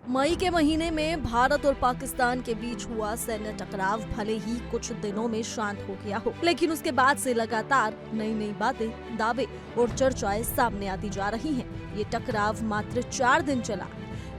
मई के महीने में भारत और पाकिस्तान के बीच हुआ सैन्य टकराव भले ही कुछ दिनों में शांत हो गया हो, लेकिन उसके बाद से लगातार नई नई बातें, दावे और चर्चाएं सामने आती जा रही हैं। ये टकराव मात्र 4 दिन चला,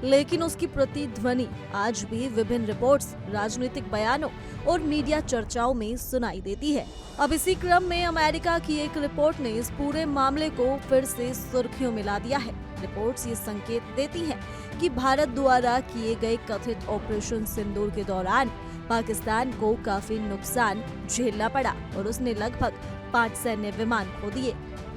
लेकिन उसकी प्रतिध्वनि आज भी विभिन्न रिपोर्ट्स, राजनीतिक बयानों और मीडिया चर्चाओं में सुनाई देती है। अब इसी क्रम में अमेरिका की एक रिपोर्ट ने इस पूरे मामले को फिर से सुर्खियों में ला दिया है। रिपोर्ट्स ये संकेत देती हैं कि भारत द्वारा किए गए कथित ऑपरेशन सिंदूर के दौरान पाकिस्तान को काफी नुकसान झेलना पड़ा और उसने लगभग 5 सैन्य विमान खो दिए।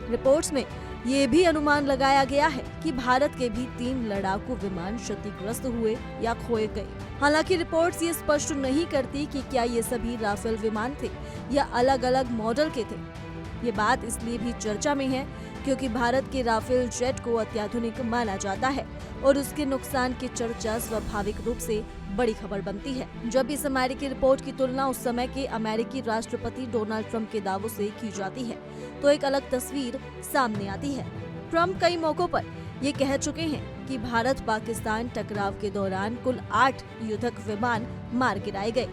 रिपोर्ट्स में ये भी अनुमान लगाया गया है कि भारत के भी 3 लड़ाकू विमान क्षतिग्रस्त हुए या खोए गए। हालांकि रिपोर्ट्स ये स्पष्ट नहीं करती कि क्या ये सभी राफेल विमान थे या अलग अलग मॉडल के थे। ये बात इसलिए भी चर्चा में है क्योंकि भारत के राफेल जेट को अत्याधुनिक माना जाता है और उसके नुकसान की चर्चा स्वाभाविक रूप से बड़ी खबर बनती है। जब इस अमेरिकी रिपोर्ट की तुलना उस समय के अमेरिकी राष्ट्रपति डोनाल्ड ट्रंप के दावों से की जाती है तो एक अलग तस्वीर सामने आती है। ट्रंप कई मौकों पर ये कह चुके हैं कि भारत पाकिस्तान टकराव के दौरान कुल 8 युद्धक विमान मार गिराए गए।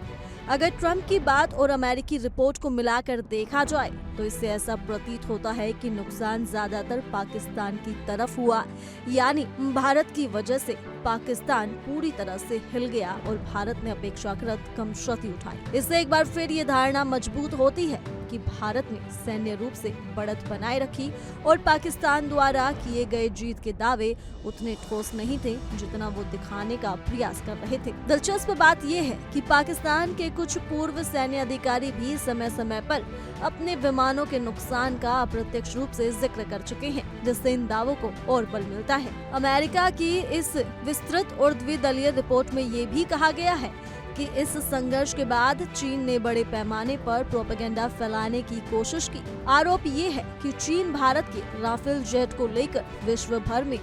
अगर ट्रंप की बात और अमेरिकी रिपोर्ट को मिलाकर देखा जाए तो इससे ऐसा प्रतीत होता है कि नुकसान ज्यादातर पाकिस्तान की तरफ हुआ, यानी भारत की वजह से पाकिस्तान पूरी तरह से हिल गया और भारत ने अपेक्षाकृत कम क्षति उठाई। इससे एक बार फिर ये धारणा मजबूत होती है कि भारत ने सैन्य रूप से बढ़त बनाए रखी और पाकिस्तान द्वारा किए गए जीत के दावे उतने ठोस नहीं थे जितना वो दिखाने का प्रयास कर रहे थे। दिलचस्प बात यह है कि पाकिस्तान के कुछ पूर्व सैन्य अधिकारी भी समय समय पर अपने विमानों के नुकसान का अप्रत्यक्ष रूप से जिक्र कर चुके हैं, जिससे इन दावों को और बल मिलता है। अमेरिका की इस विस्तृत और द्विदलीय रिपोर्ट में ये भी कहा गया है कि इस संघर्ष के बाद चीन ने बड़े पैमाने पर प्रोपेगेंडा फैलाने की कोशिश की। आरोप ये है कि चीन भारत के राफेल जेट को लेकर विश्व भर में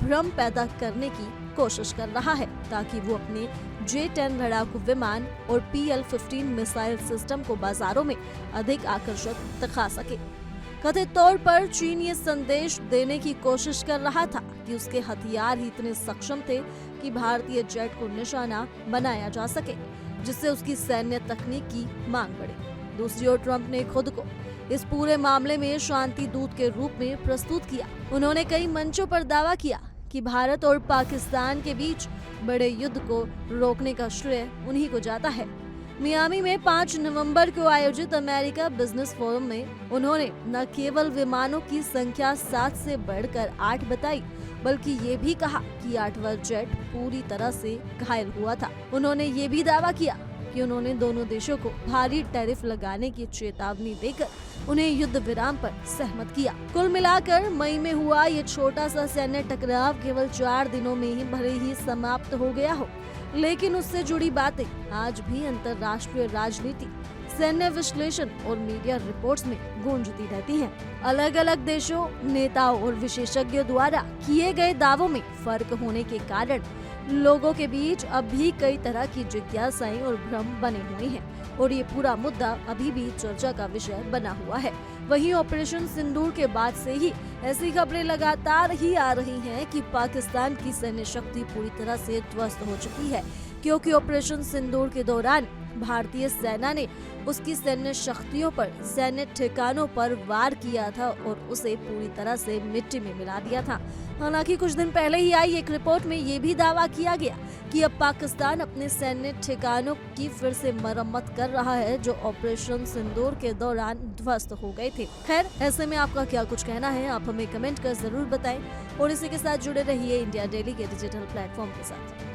भ्रम पैदा करने की कोशिश कर रहा है ताकि वो अपने J-10 लड़ाकू विमान और PL-15 मिसाइल सिस्टम को बाजारों में अधिक आकर्षक दिखा सके। कथित तौर पर चीन ये संदेश देने की कोशिश कर रहा था कि उसके हथियार ही इतने सक्षम थे कि भारतीय जेट को निशाना बनाया जा सके, जिससे उसकी सैन्य तकनीक की मांग बढ़े। दूसरी ओर ट्रंप ने खुद को इस पूरे मामले में शांति दूत के रूप में प्रस्तुत किया। उन्होंने कई मंचों पर दावा किया कि भारत और पाकिस्तान के बीच बड़े युद्ध को रोकने का श्रेय उन्हीं को जाता है। मियामी में 5 नवंबर को आयोजित अमेरिका बिजनेस फोरम में उन्होंने न केवल विमानों की संख्या 7 से बढ़कर 8 बताई, बल्कि ये भी कहा कि 8वां जेट पूरी तरह से घायल हुआ था। उन्होंने ये भी दावा किया कि उन्होंने दोनों देशों को भारी टैरिफ लगाने की चेतावनी देकर उन्हें युद्ध विराम पर सहमत किया। कुल मिलाकर मई में हुआ ये छोटा सा सैन्य टकराव केवल 4 दिनों में ही भले ही समाप्त हो गया हो, लेकिन उससे जुड़ी बातें आज भी अंतर्राष्ट्रीय राजनीति, सैन्य विश्लेषण और मीडिया रिपोर्ट्स में गूंजती रहती हैं। अलग अलग देशों, नेताओं और विशेषज्ञों द्वारा किए गए दावों में फर्क होने के कारण लोगों के बीच अब भी कई तरह की जिज्ञासाएं और भ्रम बने हुए हैं और ये पूरा मुद्दा अभी भी चर्चा का विषय बना हुआ है। वहीं ऑपरेशन सिंदूर के बाद से ही ऐसी खबरें लगातार ही आ रही हैं कि पाकिस्तान की सैन्य शक्ति पूरी तरह से ध्वस्त हो चुकी है, क्योंकि ऑपरेशन सिंदूर के दौरान भारतीय सेना ने उसकी सैन्य शक्तियों पर, सैन्य ठिकानों पर वार किया था और उसे पूरी तरह से मिट्टी में मिला दिया था। हालांकि कुछ दिन पहले ही आई एक रिपोर्ट में ये भी दावा किया गया कि अब पाकिस्तान अपने सैन्य ठिकानों की फिर से मरम्मत कर रहा है जो ऑपरेशन सिंदूर के दौरान ध्वस्त हो गए थे। खैर, ऐसे में आपका क्या कुछ कहना है, आप हमें कमेंट कर जरूर बताएं और इसी के साथ जुड़े रहिए इंडिया डेली के डिजिटल प्लेटफॉर्म के साथ।